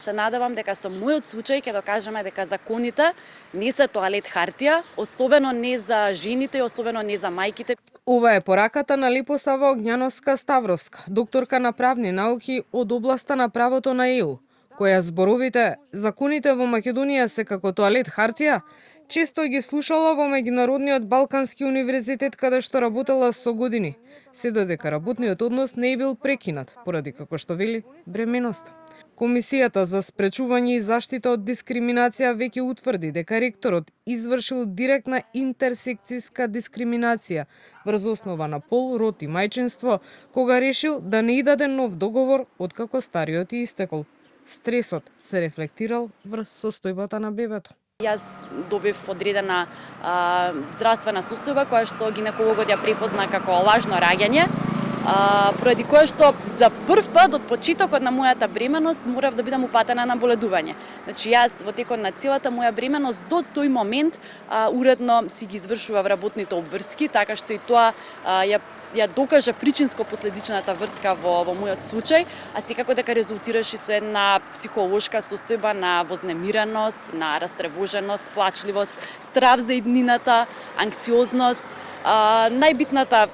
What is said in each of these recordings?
Се надевам дека со мојот случај ќе докажеме дека законите не се тоалет хартија, особено не за жените, особено не за мајките. Ова е пораката на Липосава Огњановска-Ставровска, докторка на правни науки од областа на правото на ЕУ, која зборовите законите во Македонија се како тоалет хартија, често ги слушала во Меѓународниот Балкански универзитет каде што работела со години, се додека работниот однос не е бил прекинат, поради како што вели бременост. Комисијата за спречување и заштита од дискриминација веќе утврди дека ректорот извршил директна интерсекцијска дискриминација врз основа на пол, род и мајчинство, кога решил да не и даде нов договор откако стариот и истекол. Стресот се рефлектирал врз состојбата на бебето. Јас добив одредена здравствена состојба која што гинекологот ја препозна како лажно раѓање, поради кое што за прв пат од почетокот на мојата бременост морав да бидам упатена на боледување. Значи јас во текот на целата моја бременост до тој момент уредно си ги извршував работните обврски, така што и тоа ја докажа причинско-последичната врска во мојот случај, а секако дека резултираше со една психолошка состојба на вознемиреност, на растревоженост, плачливост, страв за иднината, анксиозност. Најбитната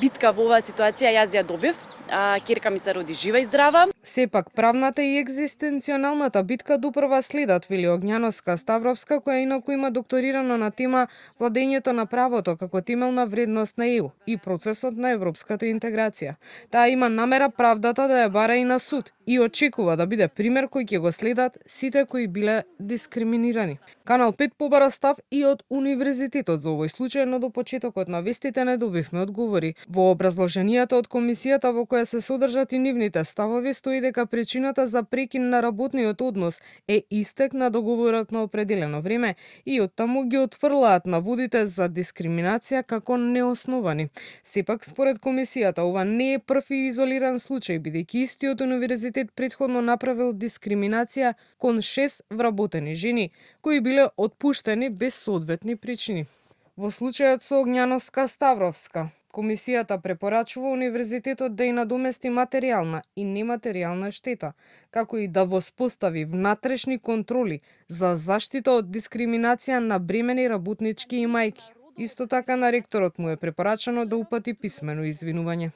битка во оваа ситуација јас ја добив. Ќерка ми се роди жива и здрава. Сепак правната и екзистенционалната битка допрва следат, вели Огњановска-Ставровска, која инаку има докторирано на тема владењето на правото како темелна вредност на ЕУ и процесот на европската интеграција. Таа има намера правдата да ја бара и на суд и очекува да биде пример кој ќе го следат сите кои биле дискриминирани. Канал 5 побара став и од универзитетот за овој случај, но до почетокот на вестите не добивме одговори. Во образложенијата од комисијата во која се содржат и нивните ставови стои дека причината за прекин на работниот однос е истек на договорот на определено време и оттаму ги отфрлаат наводите за дискриминација како неосновани. Сепак, според комисијата, ова не е прв и изолиран случај, бидејќи истиот универзитет претходно направил дискриминација кон 6 вработени жени, кои биле отпуштени без соодветни причини. Во случајот со Огњановска-Ставровска, комисијата препорачува универзитетот да ја надомести материјална и нематеријална штета, како и да воспостави внатрешни контроли за заштита од дискриминација на бремени работнички и мајки. Исто така на ректорот му е препорачано да упати писмено извинување.